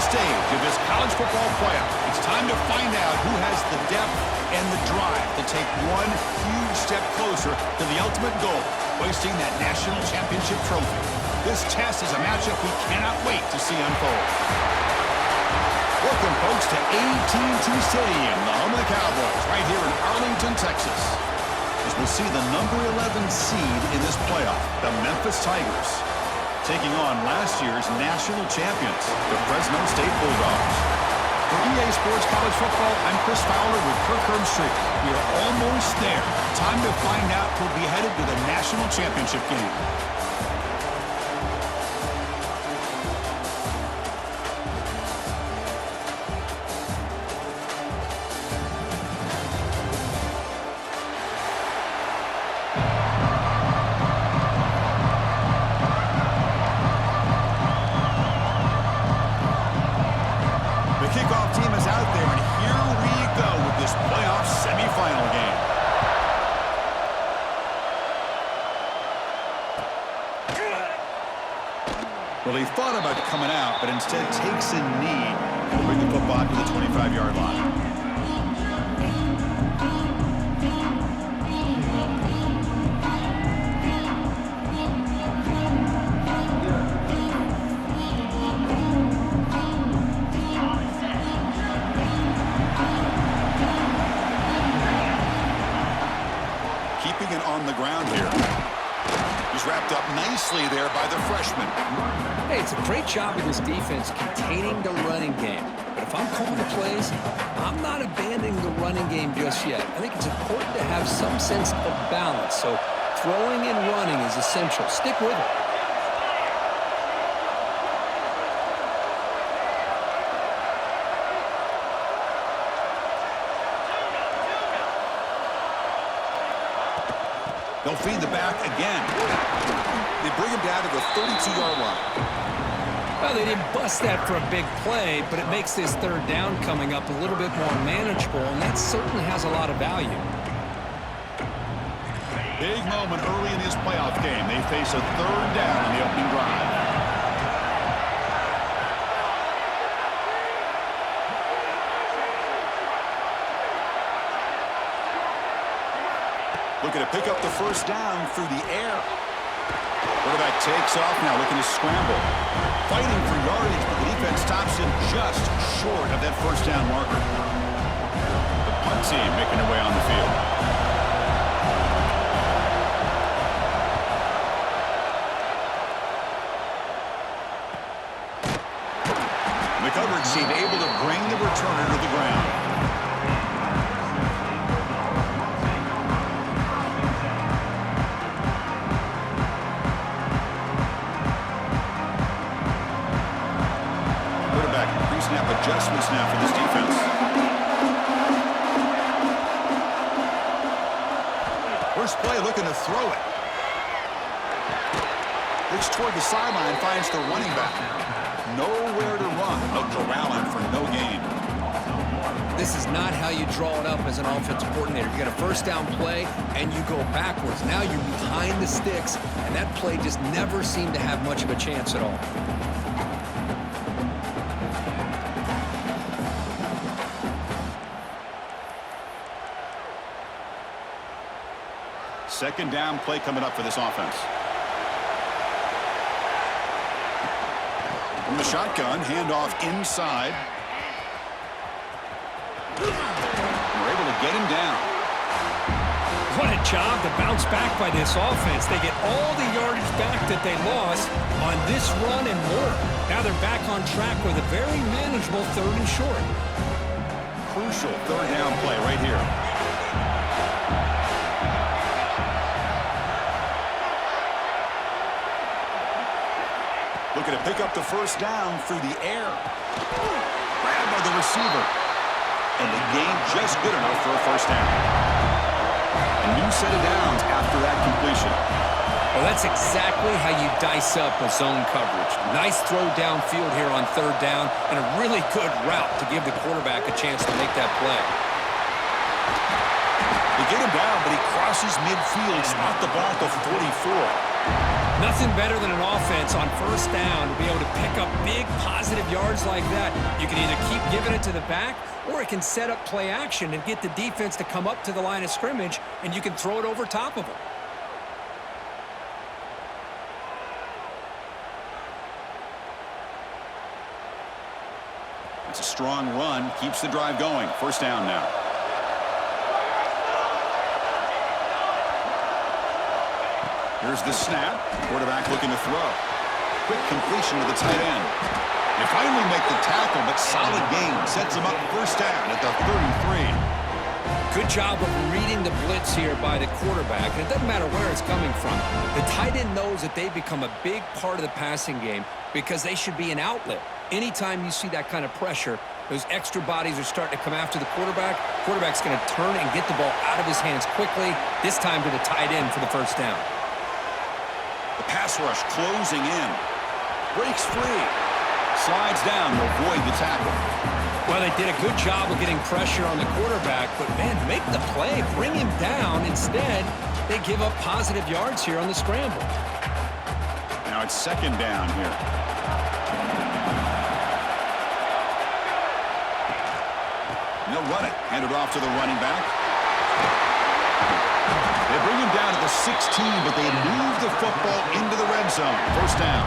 stage of this college football playoff. It's time to find out who has the depth and the drive to take one huge step closer to the ultimate goal, hoisting that national championship trophy. This test is a matchup we cannot wait to see unfold. Welcome, folks, to AT&T Stadium, the home of the Cowboys, right here in Arlington, Texas. As we'll see the number 11 seed in this playoff, the Memphis Tigers, taking on last year's national champions, the Fresno State Bulldogs. For EA Sports College Football, I'm Chris Fowler with Kirk Herbstreit. We are almost there. Time to find out who'll be headed to the national championship game. Kickoff team is out there, and here we go with this playoff semifinal game. Well, he thought about coming out, but instead takes a knee to bring the football to the 25-yard line. Keeping it on the ground here. He's wrapped up nicely there by the freshman. Hey, it's a great job of this defense containing the running game. But if I'm calling the plays, I'm not abandoning the running game just yet. I think it's important to have some sense of balance. So throwing and running is essential. Stick with it. They'll feed the back again. They bring him down to the 32-yard line. Well, they didn't bust that for a big play, but it makes this third down coming up a little bit more manageable, and that certainly has a lot of value. Big moment early in his playoff game. They face a third down on the opening drive. Looking to pick up the first down through the air. Quarterback takes off now, looking to scramble. Fighting for yardage, but the defense stops him just short of that first down marker. The punt team making their way on the field. The coverage team able to bring the returner to the ground. Pre-snap adjustments now for this defense. First play looking to throw it. Looks toward the sideline, finds the running back. Nowhere to run. No corral him for no gain. This is not how you draw it up as an offensive coordinator. You get a first down play, and you go backwards. Now you're behind the sticks, and that play just never seemed to have much of a chance at all. Second down play coming up for this offense. From the shotgun, handoff inside. We're able to get him down. What a job to bounce back by this offense. They get all the yardage back that they lost on this run and more. Now they're back on track with a very manageable third and short. Crucial third down play right here. Looking to pick up the first down through the air. Grabbed by the receiver. And the gain just good enough for a first down. A new set of downs after that completion. Well, that's exactly how you dice up a zone coverage. Nice throw downfield here on third down, and a really good route to give the quarterback a chance to make that play. They get him down, but he crosses midfield. It's not the block of 44. Nothing better than an offense on first down to be able to pick up big positive yards like that. You can either keep giving it to the back, or it can set up play action and get the defense to come up to the line of scrimmage, and you can throw it over top of them. It's a strong run, keeps the drive going. First down now. Here's the snap. Quarterback looking to throw. Quick completion to the tight end. They finally make the tackle, but solid gain. Sets them up first down at the 33. Good job of reading the blitz here by the quarterback. And it doesn't matter where it's coming from. The tight end knows that they've become a big part of the passing game because they should be an outlet. Anytime you see that kind of pressure, those extra bodies are starting to come after the quarterback. Quarterback's going to turn and get the ball out of his hands quickly, this time to the tight end for the first down. The pass rush closing in. Breaks free. Slides down to avoid the tackle. Well, they did a good job of getting pressure on the quarterback, but, man, make the play. Bring him down. Instead, they give up positive yards here on the scramble. Now it's second down here. They'll run it. Hand it off to the running back. They bring him down to the 16, but they move the football into the red zone. First down.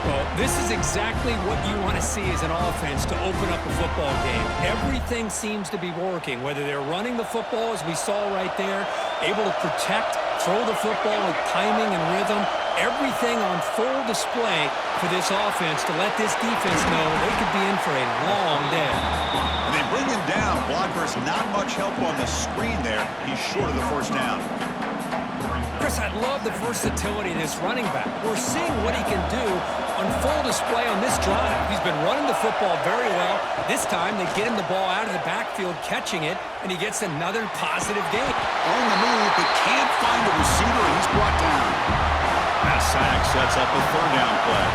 Well, this is exactly what you want to see as an offense to open up a football game. Everything seems to be working, whether they're running the football, as we saw right there, able to protect, throw the football with timing and rhythm. Everything on full display for this offense to let this defense know they could be in for a long day. And they bring him down. Blocker's not much help on the screen there. He's short of the first down. Chris, I love the versatility of this running back. We're seeing what he can do on full display on this drive. He's been running the football very well. This time, they get him the ball out of the backfield, catching it, and he gets another positive gain. On the move, but can't find a receiver, and he's brought down. That sack sets up a third down play.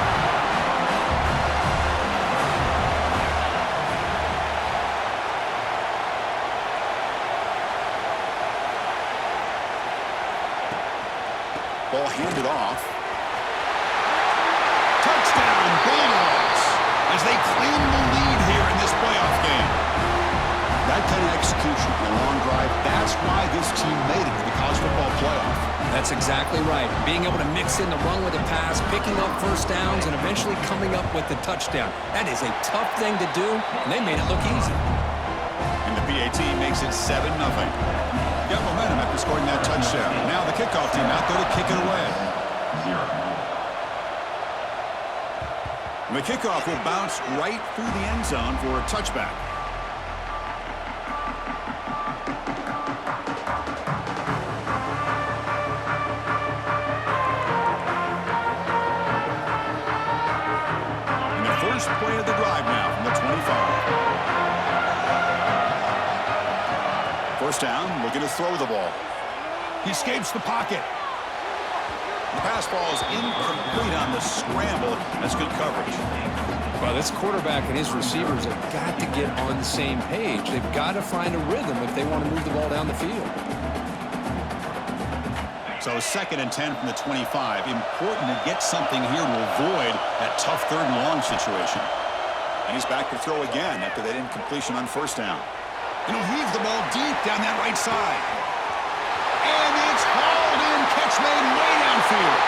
Ball handed off. Touchdown, Bulldogs, as they claim the lead here in this playoff game. That kind of execution in a long drive, that's why this team made it to the college football playoff. That's exactly right. Being able to mix in the run with the pass, picking up first downs, and eventually coming up with the touchdown. That is a tough thing to do, and they made it look easy. And the PAT makes it 7-0. Got momentum after scoring that touchdown. Now the kickoff team out there to kick it away. And the kickoff will bounce right through the end zone for a touchback. And the first play of the drive now from the 25. First down, looking to throw the ball. He escapes the pocket. The pass ball is incomplete on the scramble. That's good coverage. Well, this quarterback and his receivers have got to get on the same page. They've got to find a rhythm if they want to move the ball down the field. So second and 10 from the 25. Important to get something here to avoid that tough third and long situation. And he's back to throw again after that incompletion on first down. And he'll heave the ball deep down that right side. And it's hauled in. Catch made way downfield.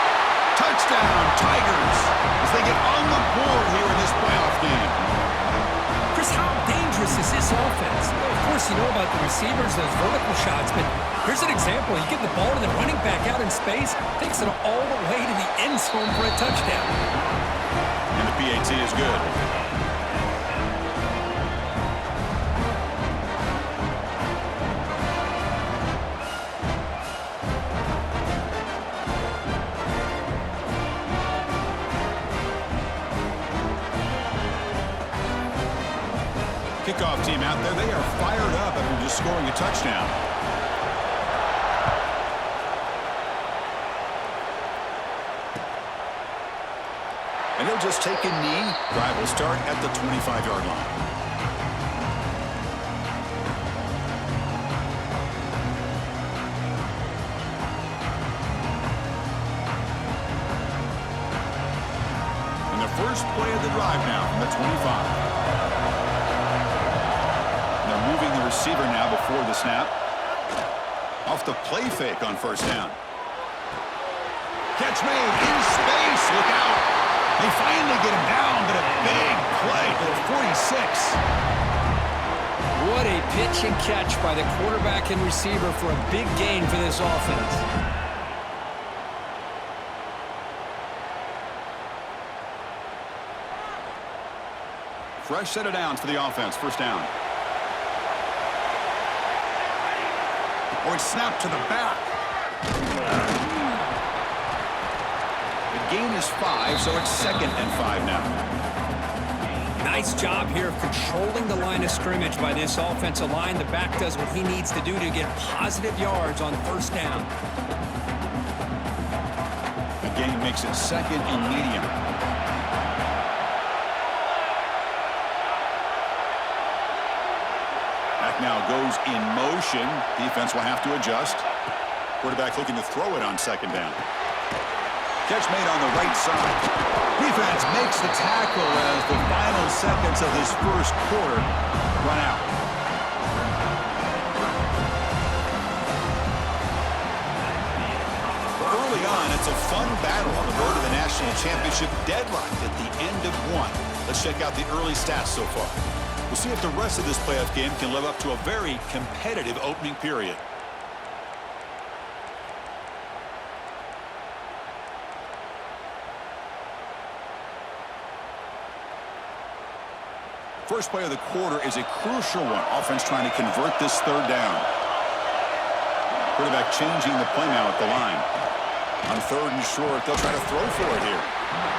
Touchdown, Tigers, as they get on the board here in this playoff game. Chris, how dangerous is this offense? Well, of course, you know about the receivers, those vertical shots, but here's an example. You give the ball to the running back out in space, takes it all the way to the end zone for a touchdown. And the PAT is good. Kickoff team out there, they are fired up after just scoring a touchdown. And he'll just take a knee. Drive will start at the 25-yard line. first play of the drive now from the 25. They're moving the receiver now before the snap. Off the play fake on first down. Catch made in space. Look out. They finally get him down, but a big play to the 46. What a pitch and catch by the quarterback and receiver for a big gain for this offense. Fresh set of downs for the offense. First down. Oh, it's snapped to the back. The gain is 5, so it's 2nd and 5 now. Nice job here of controlling the line of scrimmage by this offensive line. The back does what he needs to do to get positive yards on first down. The gain makes it 2nd and medium. Back now goes in motion. Defense will have to adjust. Quarterback looking to throw it on 2nd down. Catch made on the right side. Defense makes the tackle as the final seconds of this first quarter run out. Early on, it's a fun battle on the road to the national championship, deadlocked at the end of one. Let's check out the early stats so far. We'll see if the rest of this playoff game can live up to a very competitive opening period. First play of the quarter is a crucial one. Offense trying to convert this third down. Quarterback changing the play now at the line. On 3rd and short, they'll try to throw for it here.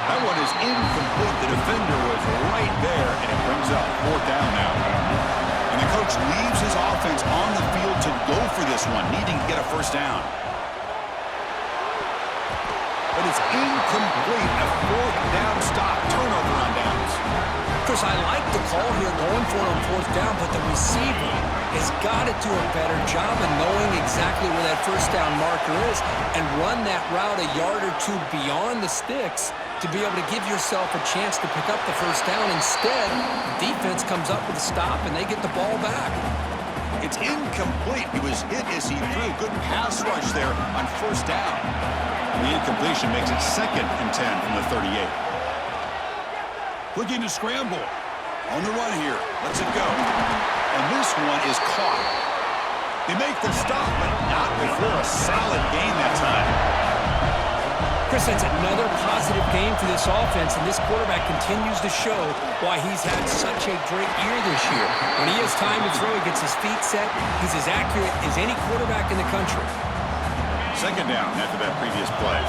That one is incomplete. The defender was right there, and it brings up 4th down now. And the coach leaves his offense on the field to go for this one, needing to get a first down. But it's incomplete. A 4th down stop. Turnover on downs. Chris, I like the call here going for it on 4th down, but the receiver has got to do a better job of knowing exactly where that first down marker is and run that route a yard or 2 beyond the sticks to be able to give yourself a chance to pick up the first down. Instead, the defense comes up with a stop and they get the ball back. It's incomplete. He was hit as he threw. Good pass rush there on first down. The incompletion makes it 2nd and 10 from the 38. Looking to scramble. On the run here. Lets it go. And this one is caught. They make the stop, but not before a solid gain that time. Chris, that's another positive game for this offense, and this quarterback continues to show why he's had such a great year this year. When he has time to throw, he gets his feet set. He's as accurate as any quarterback in the country. 2nd down after that previous play.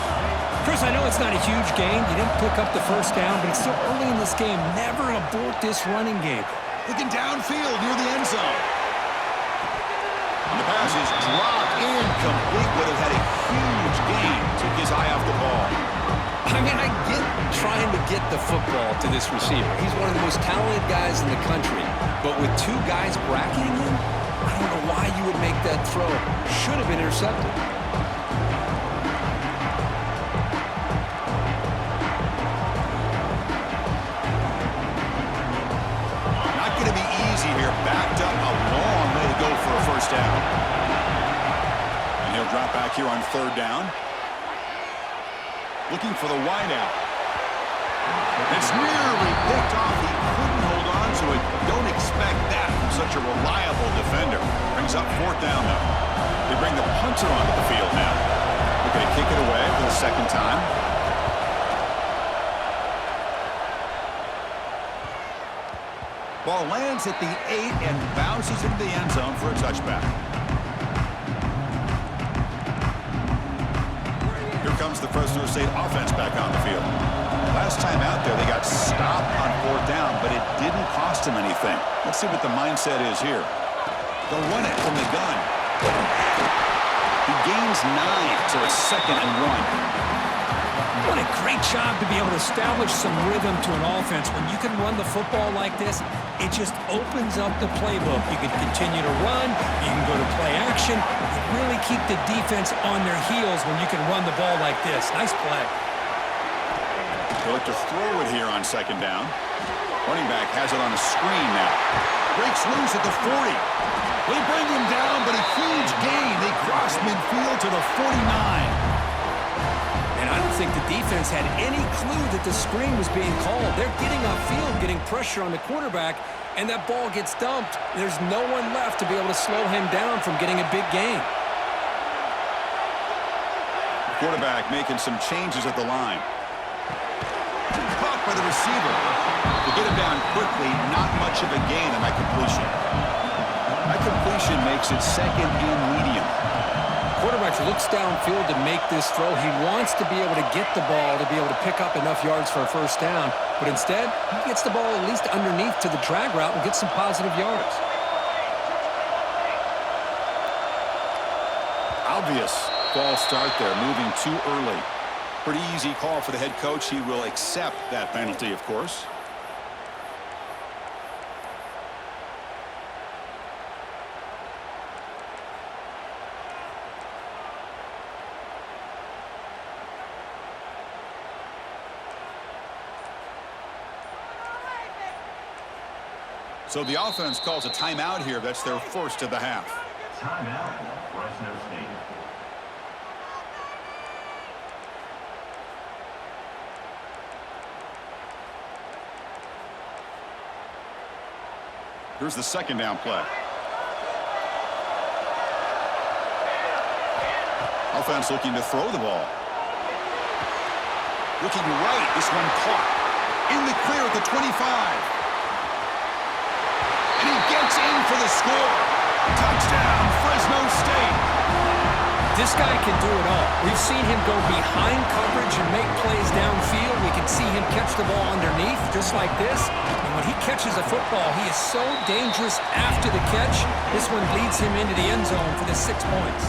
Chris, I know it's not a huge gain. You didn't pick up the first down, but it's still early in this game. Never abort this running game. Looking downfield near the end zone. And the pass is dropped incomplete. Would have had a huge gain. Took his eye off the ball. I mean, I get trying to get the football to this receiver. He's one of the most talented guys in the country. But with 2 guys bracketing him, I don't know why you would make that throw. Should have been intercepted. Here, backed up a long way to go for a first down. And he'll drop back here on 3rd down. Looking for the wideout. It's nearly picked off. He couldn't hold on to it. Don't expect that from such a reliable defender. Brings up 4th down, though. They bring the punter onto the field now. They're going to kick it away for the 2nd time. Ball lands at the 8 and bounces into the end zone for a touchback. Here comes the Fresno State offense back on the field. Last time out there, they got stopped on 4th down, but it didn't cost them anything. Let's see what the mindset is here. They'll run it from the gun. He gains 9, so it's 2nd and 1. What a great job to be able to establish some rhythm to an offense. When you can run the football like this, it just opens up the playbook. You can continue to run. You can go to play action. You really keep the defense on their heels when you can run the ball like this. Nice play. He'll look to throw it here on second down. Running back has it on a screen now. Breaks loose at the 40. They bring him down, but a huge gain. They cross midfield to the 49. And I don't think the defense had any clue that the screen was being called. They're getting upfield, getting pressure on the quarterback, and that ball gets dumped. There's no one left to be able to slow him down from getting a big gain. Quarterback making some changes at the line. Caught by the receiver. To get him down quickly, not much of a gain on that completion. That completion makes it second and medium. Quarterback looks downfield to make this throw. He wants to be able to get the ball to be able to pick up enough yards for a first down. But instead, he gets the ball at least underneath to the drag route and gets some positive yards. Obvious false start there, moving too early. Pretty easy call for the head coach. He will accept that penalty, of course. So the offense calls a timeout here. That's their first of the half. Timeout, Fresno State. Here's the second down play. Offense looking to throw the ball. Looking right. This one caught. In the clear at the 25. And he gets in for the score. Touchdown, Fresno State. This guy can do it all. We've seen him go behind coverage and make plays downfield. We can see him catch the ball underneath, just like this. And when he catches a football, he is so dangerous after the catch. This one leads him into the end zone for the 6 points.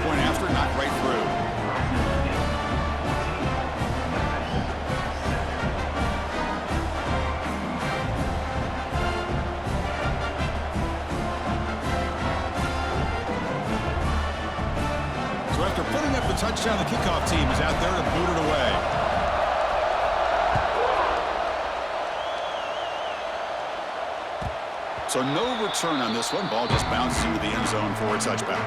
Point after, not right through. After putting up the touchdown, the kickoff team is out there to boot it away. So no return on this one. Ball just bounces into the end zone for a touchback.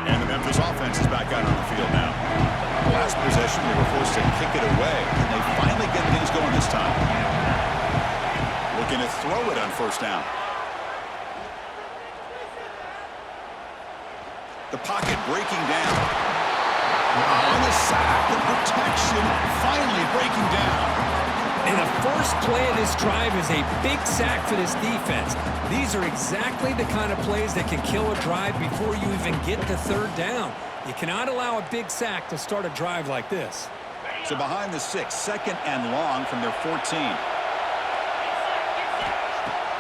And the Memphis offense is back out on the field now. Last possession, they were forced to kick it away, and they finally get things going this time. Looking to throw it on first down. The pocket breaking down. On the sack, the protection finally breaking down. And the first play of this drive is a big sack for this defense. These are exactly the kind of plays that can kill a drive before you even get to third down. You cannot allow a big sack to start a drive like this. So behind the 6, second and long from their 14.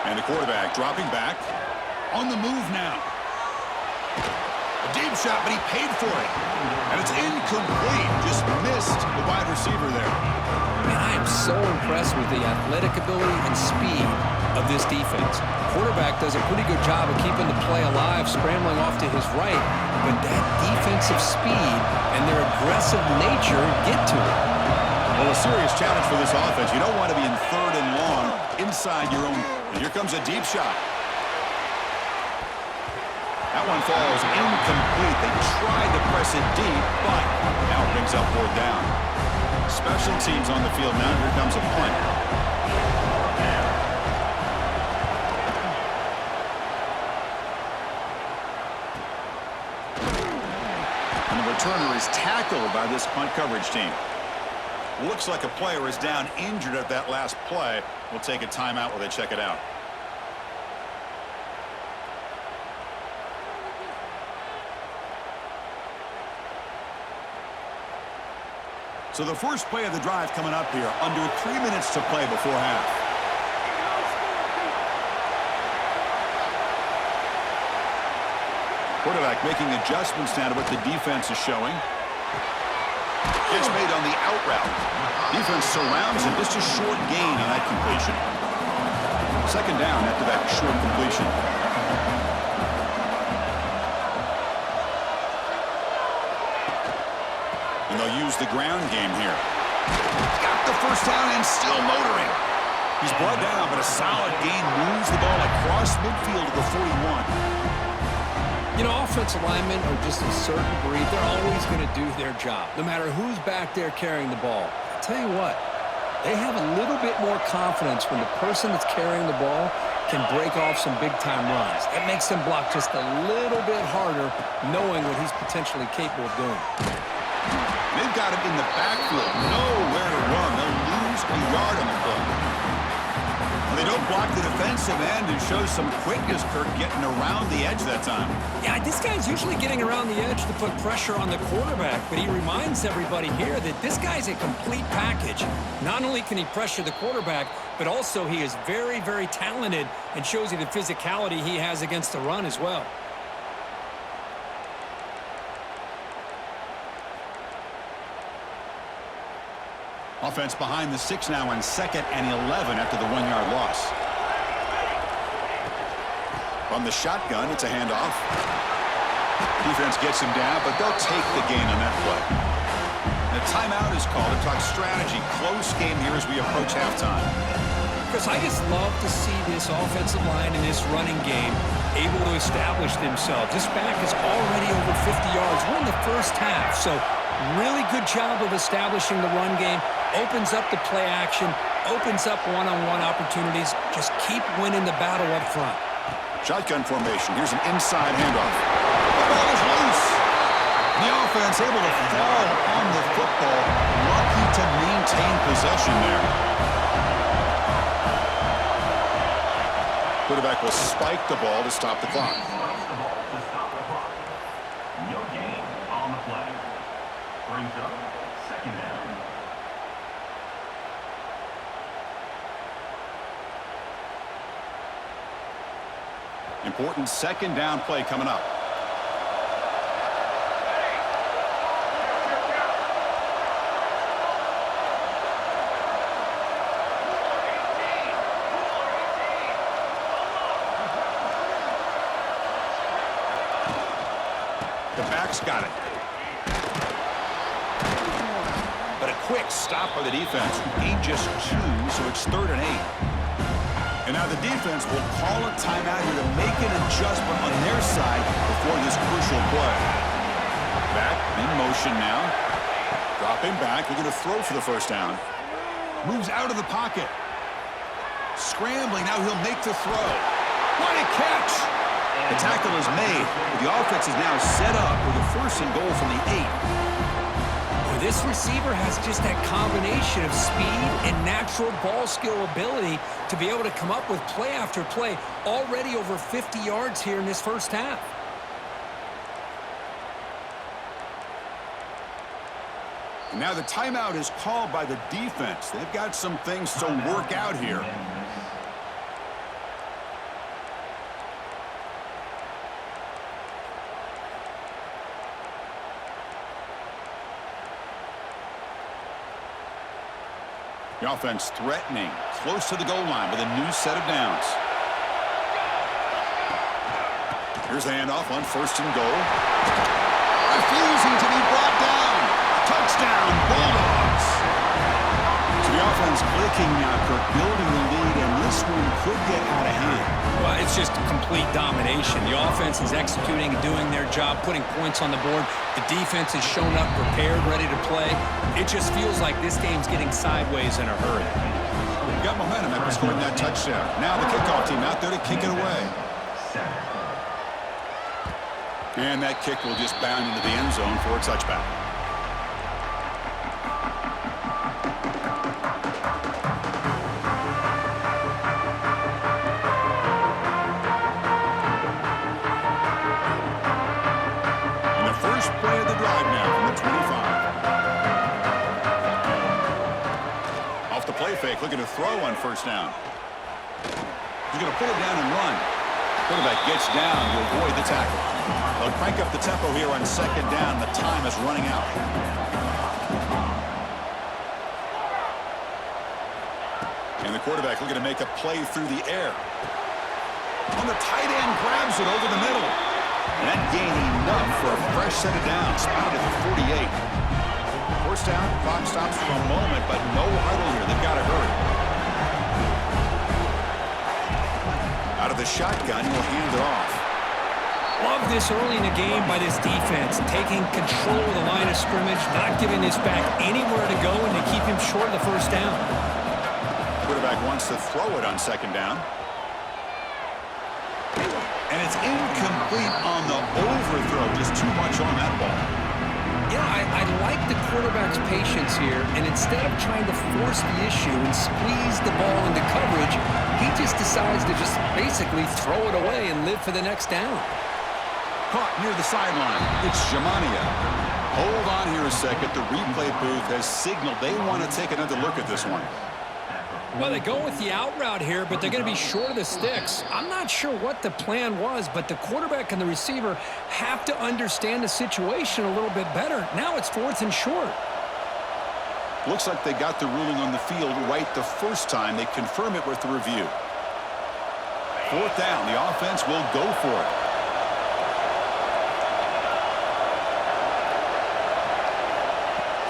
And the quarterback dropping back. On the move now. A deep shot, but he paid for it. And it's incomplete. Just missed the wide receiver there. And I am so impressed with the athletic ability and speed of this defense. Quarterback does a pretty good job of keeping the play alive, scrambling off to his right, but that defensive speed and their aggressive nature get to it. Well, a serious challenge for this offense. You don't want to be in third and long inside your own. And here comes a deep shot. That one falls incomplete. They tried to press it deep, but now it brings up fourth down. Special teams on the field now. Here comes a punt. And the returner is tackled by this punt coverage team. Looks like a player is down injured at that last play. We'll take a timeout while they check it out. So the first play of the drive coming up here. Under 3 minutes to play before half. Quarterback making adjustments now to what the defense is showing. Catch made on the out route. Defense surrounds him. Just a short gain on that completion. second down after that short completion. And they'll use the ground game here. Got the first down and still motoring. He's brought down, but a solid gain moves the ball across midfield to the 41. You know, offensive linemen are just a certain breed. They're always going to do their job, no matter who's back there carrying the ball. I'll tell you what, they have a little bit more confidence when the person that's carrying the ball can break off some big-time runs. That makes them block just a little bit harder, knowing what he's potentially capable of doing. They've got it in the backfield. Nowhere to run. They'll lose a yard on the play. Well, they don't block the defensive end and show some quickness, Kirk, getting around the edge that time. Yeah, this guy's usually getting around the edge to put pressure on the quarterback, but he reminds everybody here that this guy's a complete package. Not only can he pressure the quarterback, but also he is very, very talented and shows you the physicality he has against the run as well. Offense behind the 6 now on 2nd and 11 after the 1-yard loss. From the shotgun, it's a handoff. Defense gets him down, but they'll take the gain on that play. The timeout is called to talk strategy. Close game here as we approach halftime. Chris, I just love to see this offensive line and this running game able to establish themselves. This back is already over 50 yards. We're in the first half, so really good job of establishing the run game. Opens up the play action, opens up one-on-one opportunities. Just keep winning the battle up front. Shotgun formation. Here's an inside handoff. The ball is loose. The offense able to fall on the football. Lucky to maintain possession there. Quarterback will spike the ball to stop the clock. No gain on the play. Brings up second down. Important second down play coming up. The back's got it. But a quick stop by the defense. Gain just 2, so it's 3rd and 8. And now the defense will call a timeout here to make an adjustment on their side before this crucial play. Back in motion now. Dropping back. They're going to throw for the first down. Moves out of the pocket. Scrambling. Now he'll make the throw. What a catch! The tackle is made, but the offense is now set up with a 1st and goal from the 8. This receiver has just that combination of speed and natural ball skill ability to be able to come up with play after play, already over 50 yards here in this first half. And now the timeout is called by the defense. They've got some things to work out here. The offense threatening, close to the goal line with a new set of downs. Here's the handoff on 1st and goal. Refusing to be brought down. Touchdown, Bulldogs. So the offense clicking now, Kirk, building the lead, and this one could get out of hand. Well, it's just complete domination. The offense is executing and doing their job, putting points on the board. The defense has shown up prepared, ready to play. It just feels like this game's getting sideways in a hurry. We've got momentum after scoring that touchdown. Now the kickoff team out there to kick it away. And that kick will just bound into the end zone for a touchback. And the first play of the drive now from the 25. Off the play fake, looking to throw on 1st down. He's going to pull it down and run. Quarterback gets down to avoid the tackle. They'll crank up the tempo here on 2nd down. The time is running out. And the quarterback looking to make a play through the air. On the tight end, grabs it over the middle. And that gained enough for a fresh set of downs. Spotted at the 48. First down, clock stops for a moment, but no huddle here. They've got to hurry. Out of the shotgun, he'll hand it off. Love this early in the game by this defense, taking control of the line of scrimmage, not giving this back anywhere to go, and they keep him short of the first down. Quarterback wants to throw it on second down. And it's incomplete on the overthrow. Just too much on that ball. Yeah, I like the quarterback's patience here, and instead of trying to force the issue and squeeze the ball into coverage, he just decides to just basically throw it away and live for the next down. Caught near the sideline. It's Jamania. Hold on here a second. The replay booth has signaled they want to take another look at this one. Well, they go with the out route here, but they're going to be short of the sticks. I'm not sure what the plan was, but the quarterback and the receiver have to understand the situation a little bit better. Now it's 4th and short. Looks like they got the ruling on the field right the first time. They confirm it with the review. 4th down. The offense will go for it.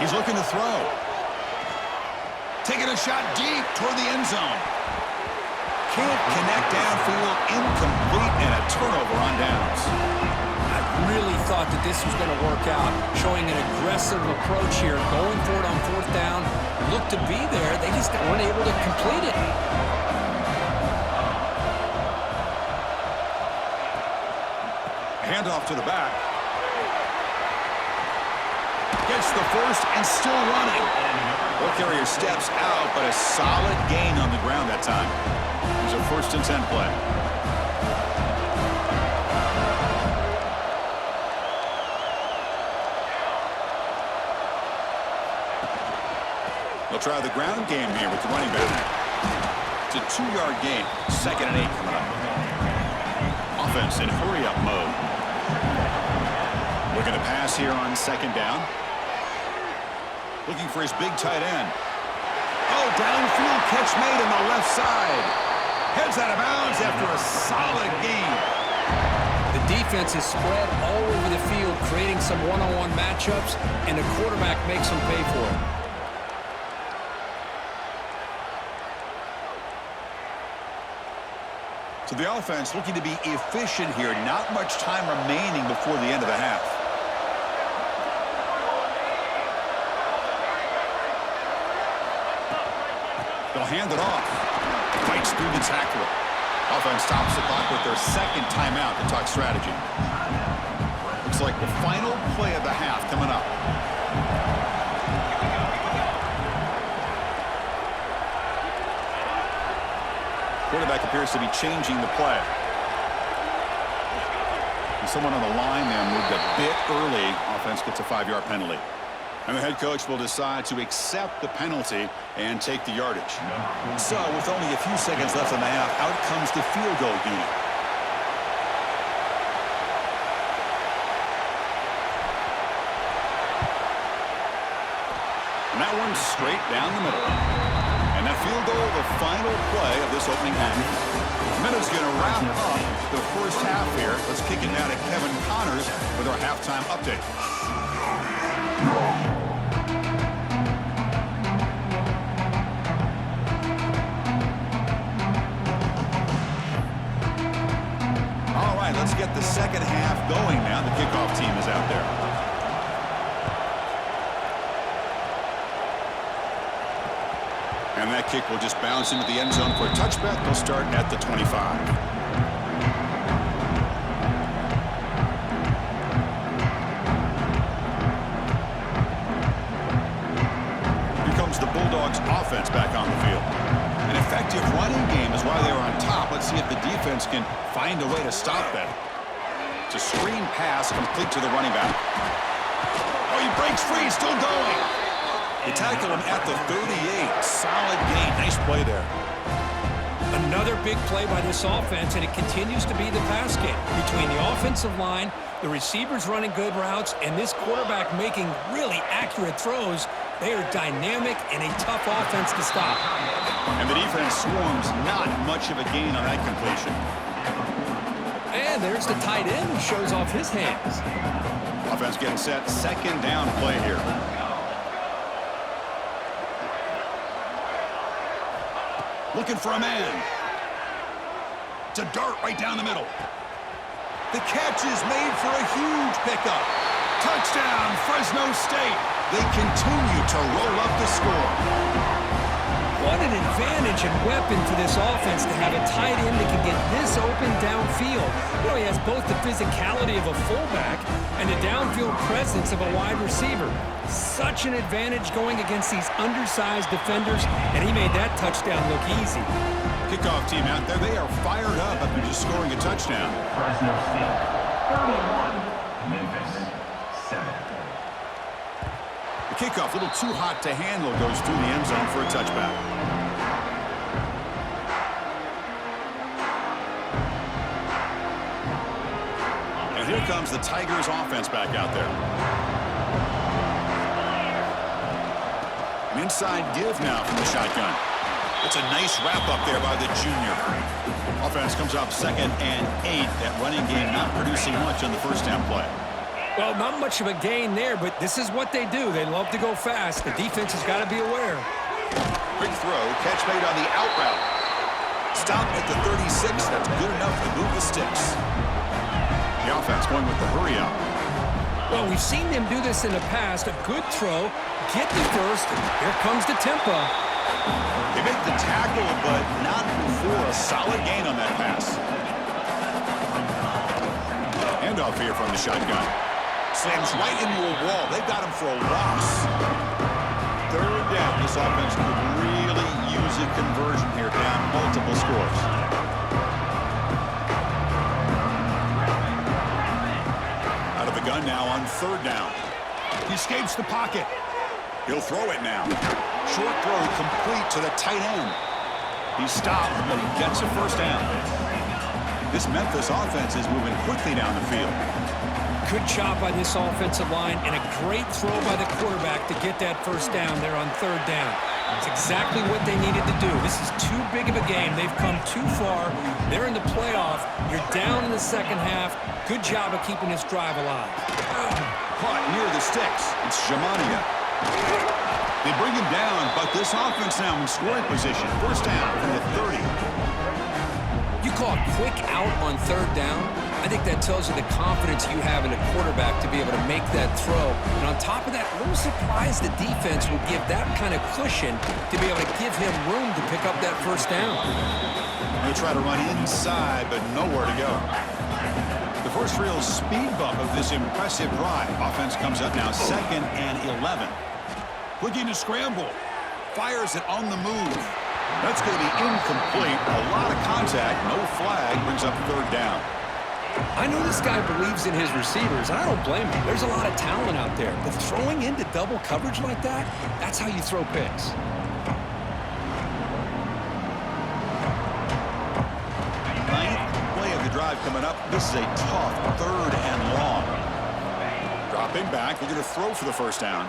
He's looking to throw. Taking a shot deep toward the end zone. Can't connect downfield. Incomplete, and a turnover on downs. I really thought that this was going to work out, showing an aggressive approach here, going for it on 4th down. Looked to be there. They just weren't able to complete it. Handoff to the back. Gets the first and still running. Ball carrier steps out, but a solid gain on the ground that time. Here's a 1st and 10 play. They'll try the ground game here with the running back. It's a 2-yard gain. 2nd and 8 coming up. Offense in hurry-up mode. Looking to pass here on 2nd down. Looking for his big tight end. Oh, downfield catch made on the left side. Heads out of bounds after a solid gain. The defense is spread all over the field, creating some one-on-one matchups, and the quarterback makes them pay for it. So the offense looking to be efficient here. Not much time remaining before the end of the half. They'll hand it off. Fights through the tackle. Offense stops the clock with their 2nd timeout to talk strategy. Looks like the final play of the half coming up. Quarterback appears to be changing the play. And someone on the line there moved a bit early. Offense gets a 5-yard penalty. And the head coach will decide to accept the penalty and take the yardage. So, with only a few seconds left in the half, out comes the field goal unit. And that one's straight down the middle. And that field goal, the final play of this opening half. Minutes going to wrap up the first half here. Let's kick it now to Kevin Connors with our halftime update. All right, let's get the second half going now. The kickoff team is out there. And that kick will just bounce into the end zone for a touchback. They'll start at the 25. The Bulldogs offense back on the field. An effective running game is why they were on top. Let's see if the defense can find a way to stop that. It's a screen pass complete to the running back. Oh, he breaks free, still going. They tackle him at the 38. Solid gain. Nice play there. Another big play by this offense, and it continues to be the pass game between the offensive line, the receivers running good routes, and this quarterback making really accurate throws They are dynamic and a tough offense to stop. And the defense swarms, not much of a gain on that completion. And there's the tight end who shows off his hands. Offense getting set, second down play here. Looking for a man. It's a dart right down the middle. The catch is made for a huge pickup. Touchdown, Fresno State. They continue to roll up the score. What an advantage and weapon for this offense to have a tight end that can get this open downfield. You know, he has both the physicality of a fullback and the downfield presence of a wide receiver. Such an advantage going against these undersized defenders, and he made that touchdown look easy. Kickoff team out there, they are fired up after just scoring a touchdown. Fresno State, 31. Memphis, 7. The kickoff, a little too hot to handle, goes through the end zone for a touchback. And here comes the Tigers offense back out there. An inside give now from the shotgun. It's a nice wrap up there by the junior. Offense comes up 2nd and 8. That running game not producing much on the first down play. Well, not much of a gain there, but this is what they do. They love to go fast. The defense has got to be aware. Quick throw, catch made on the out route. Stop at the 36. That's good enough to move the sticks. The offense going with the hurry up. Well, we've seen them do this in the past. A good throw, get the first, and here comes the tempo. They make the tackle, but not before a solid gain on that pass. Handoff here from the shotgun. Slams right into a wall. They've got him for a loss. 3rd down. This offense could really use a conversion here, down multiple scores. Out of the gun now on 3rd down. He escapes the pocket. He'll throw it now. Short throw complete to the tight end. He stopped, but he gets a first down. This Memphis offense is moving quickly down the field. Good job by this offensive line and a great throw by the quarterback to get that first down there on 3rd down. It's exactly what they needed to do. This is too big of a game. They've come too far. They're in the playoff. You're down in the second half. Good job of keeping this drive alive. Caught near the sticks. It's Jamania. They bring him down, but this offense now in scoring position. First down from the 30. You call a quick out on 3rd down. I think that tells you the confidence you have in a quarterback to be able to make that throw. And on top of that, a little surprised the defense would give that kind of cushion to be able to give him room to pick up that first down. They try to run inside, but nowhere to go. The first real speed bump of this impressive drive. Offense comes up now 2nd and 11. Looking to scramble. Fires it on the move. That's going to be incomplete. A lot of contact. No flag. Brings up 3rd down. I know this guy believes in his receivers, and I don't blame him. There's a lot of talent out there. But throwing into double coverage like that, that's how you throw picks. Ninth play of the drive coming up. This is a tough 3rd and long. Dropping back. They're going to throw for the first down.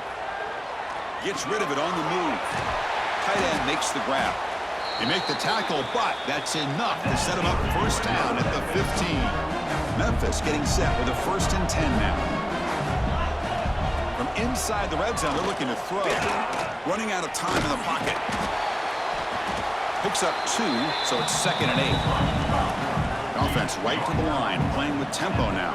Gets rid of it on the move. Tight end makes the grab. They make the tackle, but that's enough to set him up first down at the 15. Memphis getting set with a 1st and 10 now. From inside the red zone, they're looking to throw. Running out of time in the pocket. Picks up 2, so it's 2nd and 8. Offense right to the line, playing with tempo now.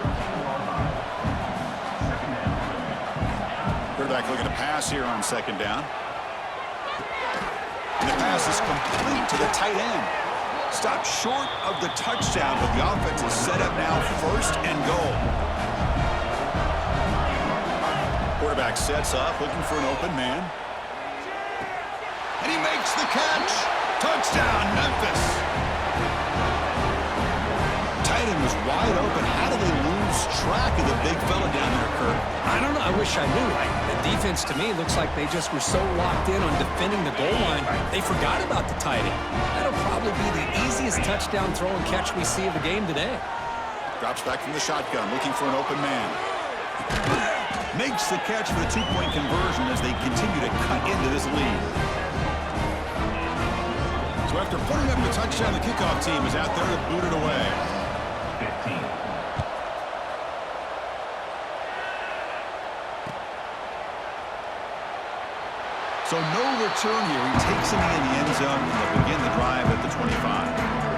Quarterback looking to pass here on 2nd down. And the pass is complete to the tight end. Stopped short of the touchdown, but the offense is set up now 1st and goal. Quarterback sets up, looking for an open man. And he makes the catch. Touchdown, Memphis. Tight end was wide open. How do they lose track of the big fella down there, Kurt? I don't know. I wish I knew. The defense, to me, looks like they just were so locked in on defending the goal line, they forgot about the tight end. That'll probably be the easiest touchdown throw and catch we see of the game today. Drops back from the shotgun, looking for an open man. Makes the catch for the two-point conversion as they continue to cut into this lead. So after putting up the touchdown, the kickoff team is out there to boot it away. 15. So no return here. He takes him in the end zone, and they'll begin the drive at the 25.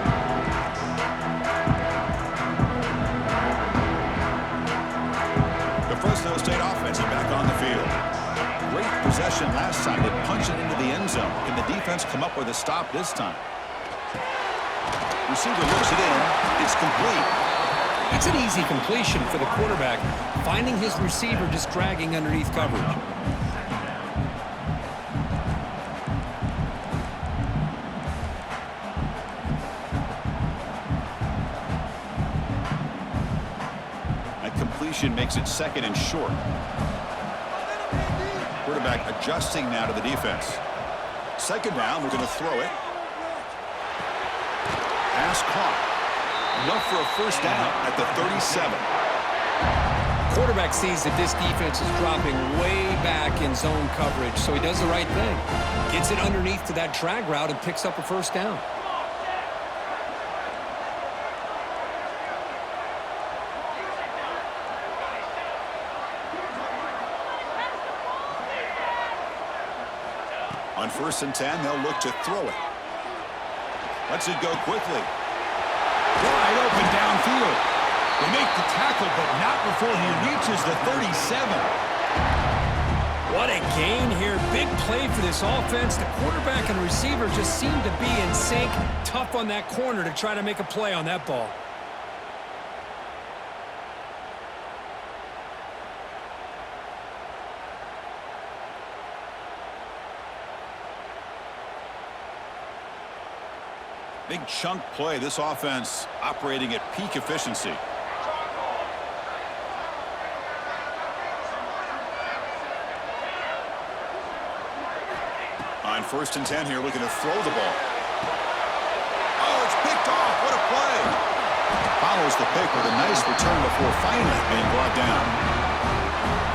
Fresno State offense is back on the field. Great possession last time. They punch it into the end zone. Can the defense come up with a stop this time? Receiver looks it in. It's complete. That's an easy completion for the quarterback, finding his receiver just dragging underneath coverage. Makes it second and short. Quarterback adjusting now to the defense. Second down, we're going to throw it. Pass caught. Enough for a first down at the 37. Quarterback sees that this defense is dropping way back in zone coverage, so he does the right thing. Gets it underneath to that drag route and picks up a first down. On 1st and 10, they'll look to throw it. Lets it go quickly. Wide open downfield. They make the tackle, but not before he reaches the 37. What a gain here. Big play for this offense. The quarterback and receiver just seem to be in sync. Tough on that corner to try to make a play on that ball. Big chunk play. This offense operating at peak efficiency. On 1st and 10 here, looking to throw the ball. Oh, it's picked off. What a play. Follows the pick with a nice return before finally being brought down.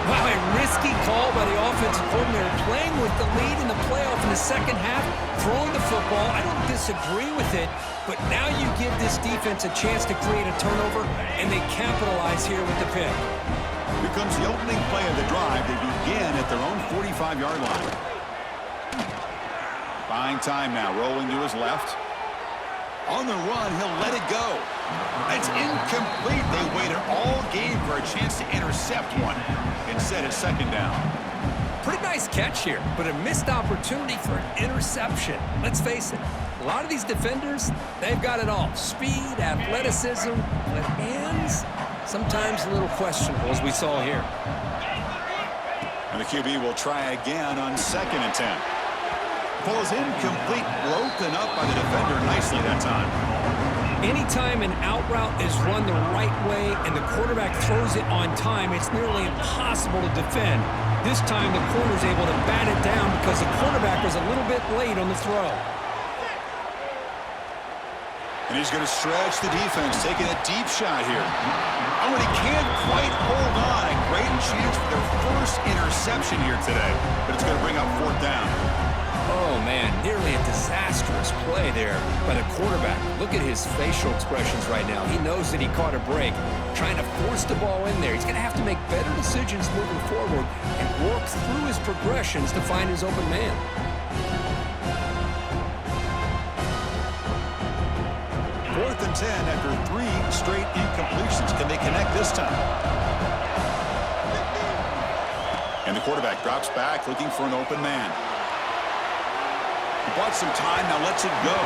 Wow, a risky call by the offensive coordinator, playing with the lead in the playoff in the second half, throwing the football. I don't disagree with it, but now you give this defense a chance to create a turnover, and they capitalize here with the pick. Here comes the opening play of the drive. They begin at their own 45-yard line. Buying time now, rolling to his left. On the run, he'll let it go. It's incomplete. They waited all game for a chance to intercept one. Instead, it's second down. Pretty nice catch here, but a missed opportunity for an interception. Let's face it, a lot of these defenders, they've got it all. Speed, athleticism, but hands, sometimes a little questionable, as we saw here. And the QB will try again on 2nd and 10. Ball is incomplete, broken up by the defender nicely that time. Anytime an out route is run the right way and the quarterback throws it on time, it's nearly impossible to defend. This time the corner's able to bat it down because the quarterback was a little bit late on the throw. And he's going to stretch the defense, taking a deep shot here. Oh, and he can't quite hold on. A great chance for their first interception here today, but it's going to bring up 4th down. Oh, man, nearly a disastrous play there by the quarterback. Look at his facial expressions right now. He knows that he caught a break, trying to force the ball in there. He's going to have to make better decisions moving forward and work through his progressions to find his open man. Fourth and 10 after 3 straight incompletions. Can they connect this time? And the quarterback drops back, looking for an open man. He bought some time, now lets it go.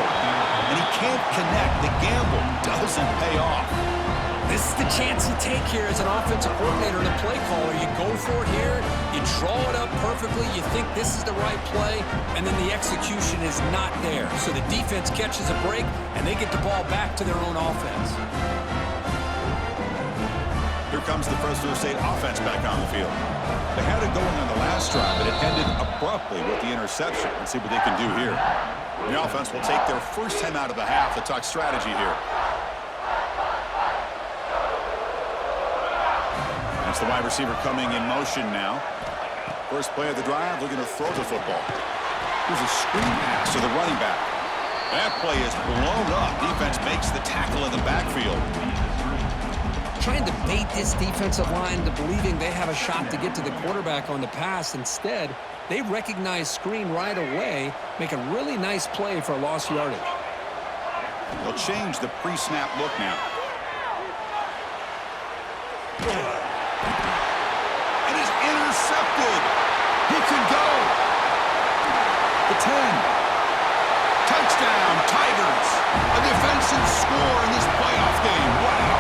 And he can't connect. The gamble doesn't pay off. This is the chance you take here as an offensive coordinator and a play caller. You go for it here, you draw it up perfectly, you think this is the right play, and then the execution is not there. So the defense catches a break, and they get the ball back to their own offense. Here comes the Fresno State offense back on the field. They had it going on the last drive, but it ended abruptly with the interception. Let's see what they can do here. The offense will take their first time out of the half to talk strategy here. It's the wide receiver coming in motion now. First play of the drive, looking to throw the football. Here's a screen pass to the running back. That play is blown up. Defense makes the tackle in the backfield. Trying to bait this defensive line to believing they have a shot to get to the quarterback on the pass. Instead, they recognize screen right away, make a really nice play for a lost yardage. They'll change the pre-snap look now. It is intercepted. He can go. The 10. Touchdown, Tigers. A defensive score in this playoff game. Wow.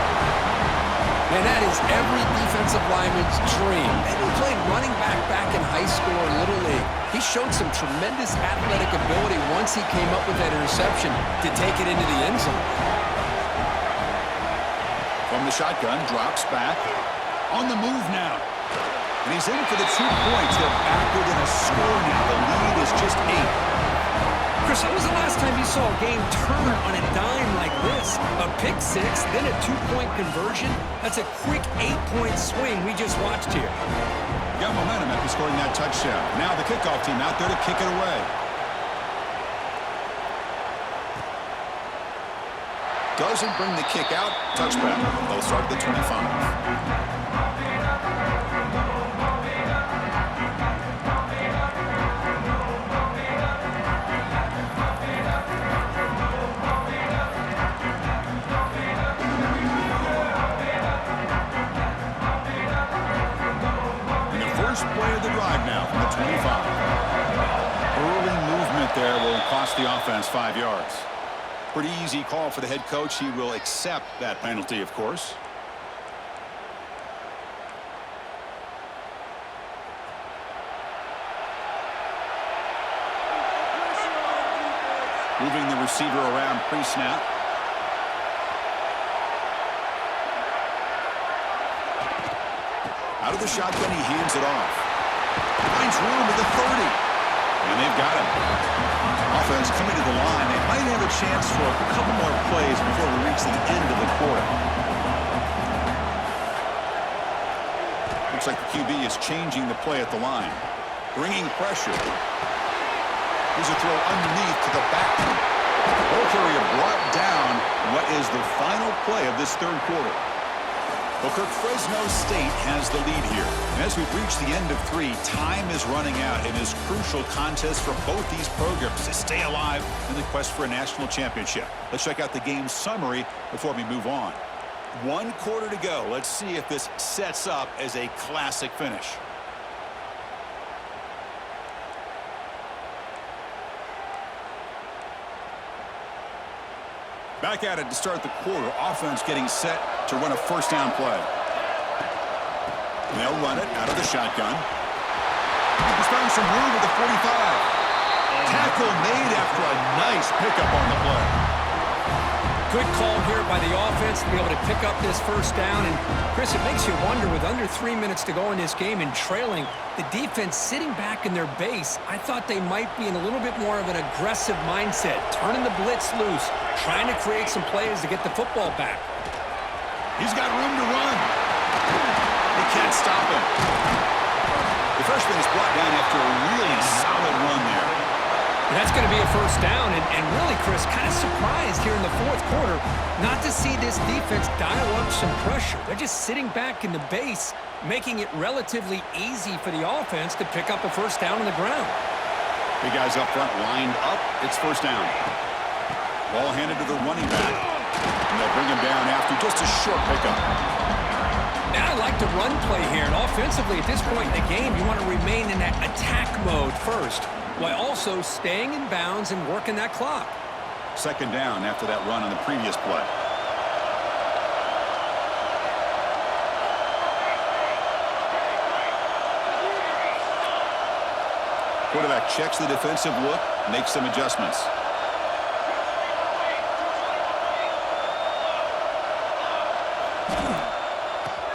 And that is every defensive lineman's dream. And he played running back in high school or Little League. He showed some tremendous athletic ability once he came up with that interception to take it into the end zone. From the shotgun, drops back. On the move now. And he's in for the 2 points. They're back within a score now. The lead is just 8. Chris, when was the last time you saw a game turn on a dime like this? A pick six, then a 2-point conversion? That's a quick 8-point swing we just watched here. Got momentum after scoring that touchdown. Now the kickoff team out there to kick it away. Doesn't bring the kick out. Touchback. They'll start at the 25. First play of the drive now from the 25. Early movement there will cost the offense 5 yards. Pretty easy call for the head coach. He will accept that penalty, of course. Moving the receiver around pre-snap. Out of the shotgun, he hands it off. Finds room at the 30. And they've got him. Offense coming to the line. They might have a chance for a couple more plays before we reach the end of the quarter. Looks like the QB is changing the play at the line. Bringing pressure. Here's a throw underneath to the back. Ball carrier brought down what is the final play of this third quarter. Well, Kirk, Fresno State has the lead here. And as we've reached the end of 3, time is running out in this crucial contest for both these programs to stay alive in the quest for a national championship. Let's check out the game summary before we move on. 1 quarter to go. Let's see if this sets up as a classic finish. Back at it to start the quarter. Offense getting set to run a first down play. They'll run it out of the shotgun. He's found some room at the 45. Tackle made after a nice pickup on the play. Good call here by the offense to be able to pick up this first down. And, Chris, it makes you wonder, with under 3 minutes to go in this game and trailing, the defense sitting back in their base, I thought they might be in a little bit more of an aggressive mindset, turning the blitz loose, trying to create some plays to get the football back. He's got room to run. They can't stop him. The freshman is brought down after a really solid run there. And that's going to be a first down, and really, Chris, kind of surprised here in the fourth quarter not to see this defense dial up some pressure. They're just sitting back in the base, making it relatively easy for the offense to pick up a first down on the ground. Big guys up front lined up. It's first down. Ball handed to the running back. And they'll bring him down after just a short pickup. Now I like the run play here, and offensively at this point in the game, you want to remain in that attack mode first, while also staying in bounds and working that clock. Second down after that run on the previous play. Quarterback checks the defensive look, makes some adjustments.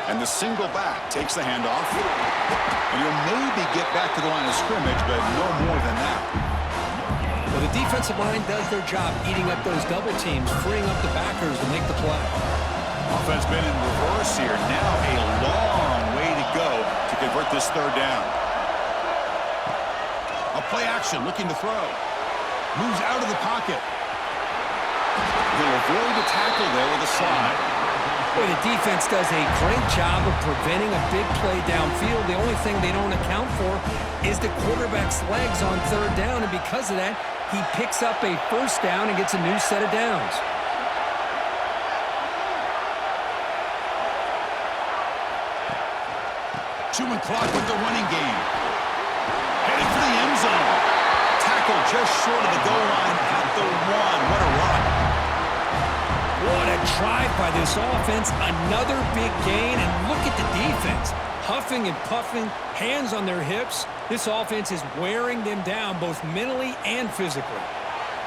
And the single back takes the handoff. And he'll maybe get back to the line of scrimmage, but no more than that. Well, the defensive line does their job eating up those double teams, freeing up the backers to make the play. Offense been in reverse here. Now a long way convert this third down. A play action, looking to throw. Moves out of the pocket. He'll avoid the tackle there with a slide. Boy, the defense does a great job of preventing a big play downfield. The only thing they don't account for is the quarterback's legs on third down, and because of that, he picks up a first down and gets a new set of downs. Chewing clock with the running game. Headed for the end zone. Tackle just short of the goal line at the 1. What a run. What a drive by this offense. Another big gain, and look at the defense. Huffing and puffing, hands on their hips. This offense is wearing them down both mentally and physically.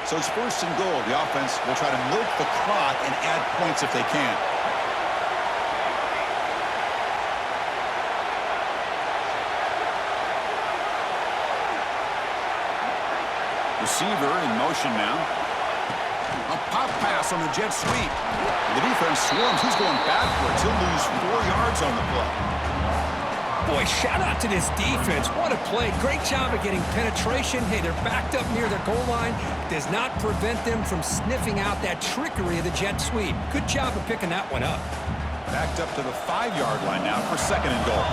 So it's first and goal. The offense will try to milk the clock and add points if they can. Receiver in motion now. A pop pass on the jet sweep. The defense swarms. He's going backwards. He'll lose 4 yards on the play. Boy, shout out to this defense. What a play. Great job of getting penetration. Hey, they're backed up near their goal line. Does not prevent them from sniffing out that trickery of the jet sweep. Good job of picking that one up. Backed up to the 5-yard line now for second and goal.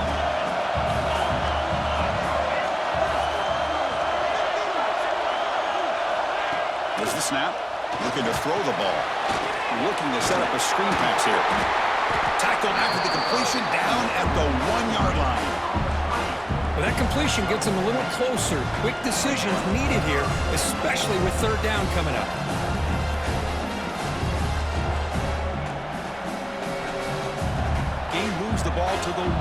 There's the snap. Looking to throw the ball. Looking to set up a screen pass here. Tackled after the completion down at the 1-yard line. Well, that completion gets them a little closer. Quick decisions needed here, especially with third down coming up. Game moves the ball to the 1.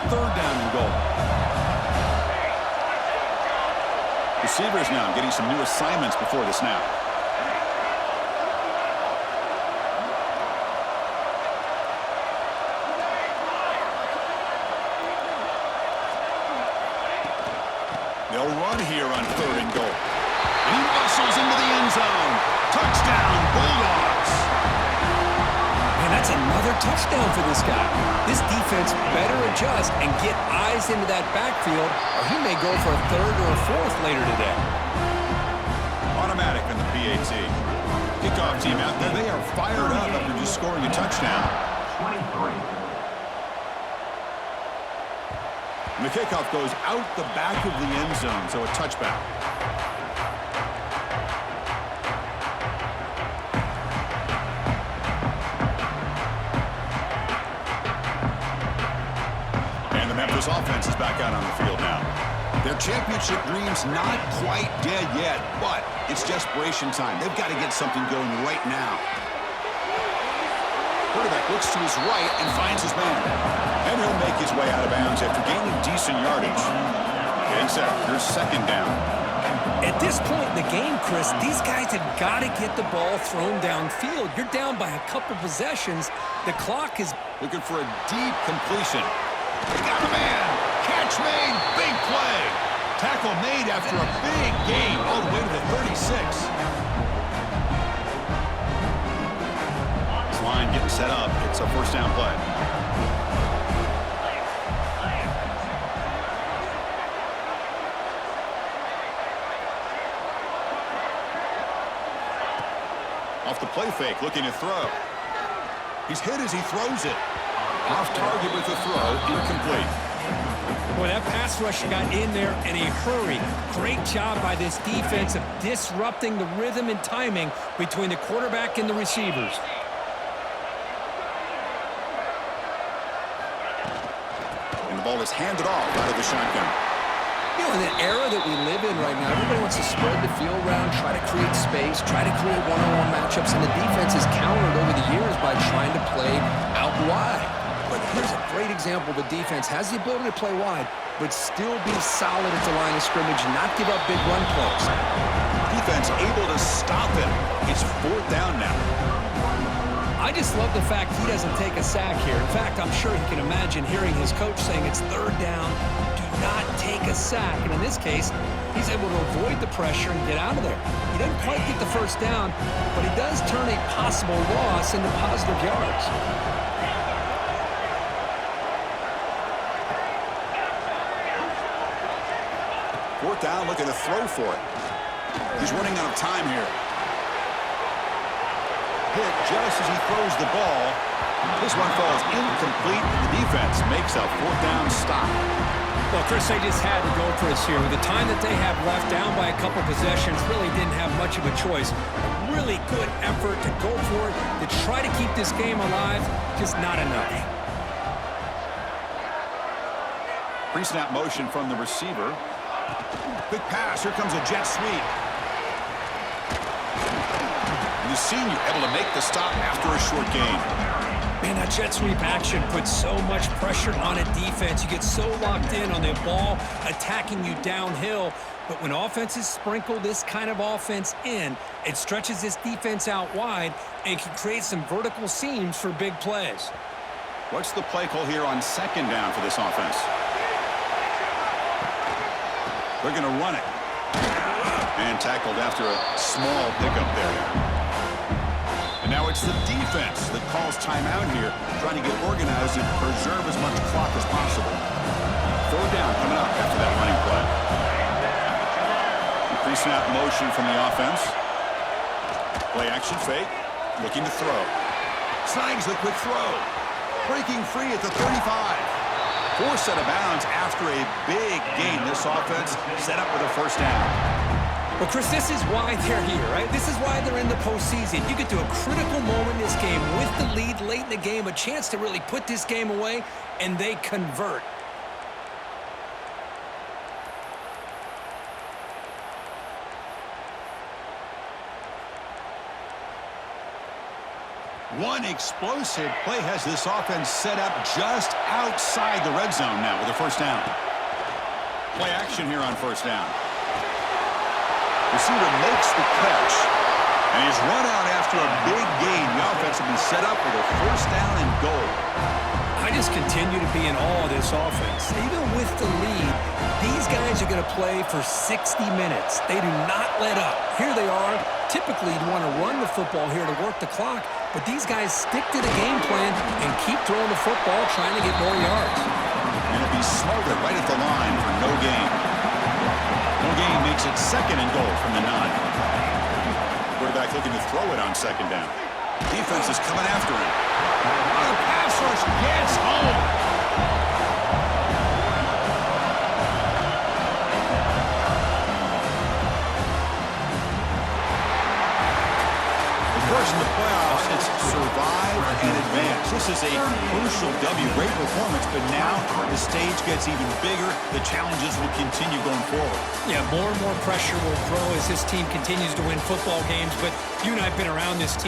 Third down and goal. Receivers now getting some new assignments before the snap. They'll run here on third and goal. He muscles into the end zone. Touchdown, Bulldogs. Man, that's another touchdown for this guy. This defense better adjust and get eyes into that backfield, or he may go for a third or a fourth later today. Automatic in the PAT. Kickoff team out there. They are fired up after just scoring a touchdown. 23. And the kickoff goes out the back of the end zone, so a touchback. And the Memphis offense is back out on the field now. Their championship dream's not quite dead yet, but it's desperation time. They've got to get something going right now. Quarterback looks to his right and finds his man. And he'll make his way out of bounds after gaining decent yardage. Getting set. Here's second down. At this point in the game, Chris, these guys have got to get the ball thrown downfield. You're down by a couple possessions. The clock is Looking for a deep completion. They got a man. Catch made. Big play. Tackle made after a big gain all the way to the 36. This line getting set up. It's a first down play. Off the play fake, looking to throw. He's hit as he throws it. Off target with the throw, incomplete. Boy, that pass rush got in there in a hurry. Great job by this defense of disrupting the rhythm and timing between the quarterback and the receivers. And the ball is handed off out of the shotgun. You know, in the era that we live in right now, everybody wants to spread the field around, try to create space, try to create one-on-one matchups, and the defense has countered over the years by trying to play out wide. But here's a great example. The defense has the ability to play wide, but still be solid at the line of scrimmage, not give up big run plays. Defense able to stop him. It's fourth down now. I just love the fact he doesn't take a sack here. In fact, I'm sure he can imagine hearing his coach saying it's third down, do not take a sack. And in this case, he's able to avoid the pressure and get out of there. He doesn't quite get the first down, but he does turn a possible loss into positive yards. down, looking to throw for it. He's running out of time here. Hit just as he throws the ball. This one falls incomplete. The defense makes a fourth down stop. Well, Chris, they just had to go for this here. With the time that they have left, down by a couple possessions, really didn't have much of a choice. A really good effort to go for it, to try to keep this game alive, just not enough. Pre-snap motion from the receiver. Quick pass. Here comes a jet sweep. And the senior able to make the stop after a short gain. Man, that jet sweep action puts so much pressure on a defense. You get so locked in on the ball attacking you downhill. But when offenses sprinkle this kind of offense in, it stretches this defense out wide and can create some vertical seams for big plays. What's the play call here on second down for this offense? They're going to run it. And tackled after a small pickup there. And now it's the defense that calls timeout here, trying to get organized and preserve as much clock as possible. Third down coming up after that running play. Pre-snap motion from the offense. Play action fake. Looking to throw. Snags the quick throw. Breaking free at the 35. Forced out of bounds after a big gain. This offense set up with a first down. Well, Chris, this is why they're here, right? This is why they're in the postseason. You get to a critical moment in this game with the lead late in the game, a chance to really put this game away, and they convert. One explosive play has this offense set up just outside the red zone now with a first down. Play action here on first down. Receiver makes the catch, and he's run out after a big gain. The offense will be set up with a first down and goal. I just continue to be in awe of this offense. Even with the lead, these guys are going to play for 60 minutes. They do not let up. Here they are. Typically, you'd want to run the football here to work the clock, but these guys stick to the game plan and keep throwing the football, trying to get more yards. And it'll be smothered right at the line for no gain. No gain makes it second and goal from the 9. Quarterback looking to throw it on second down. Defense is coming after him. The pass rush gets home. In the playoffs, it's survive and advance. This is a crucial W. Great performance, but now the stage gets even bigger. The challenges will continue going forward. Yeah, more and more pressure will grow as this team continues to win football games, but you and I have been around this team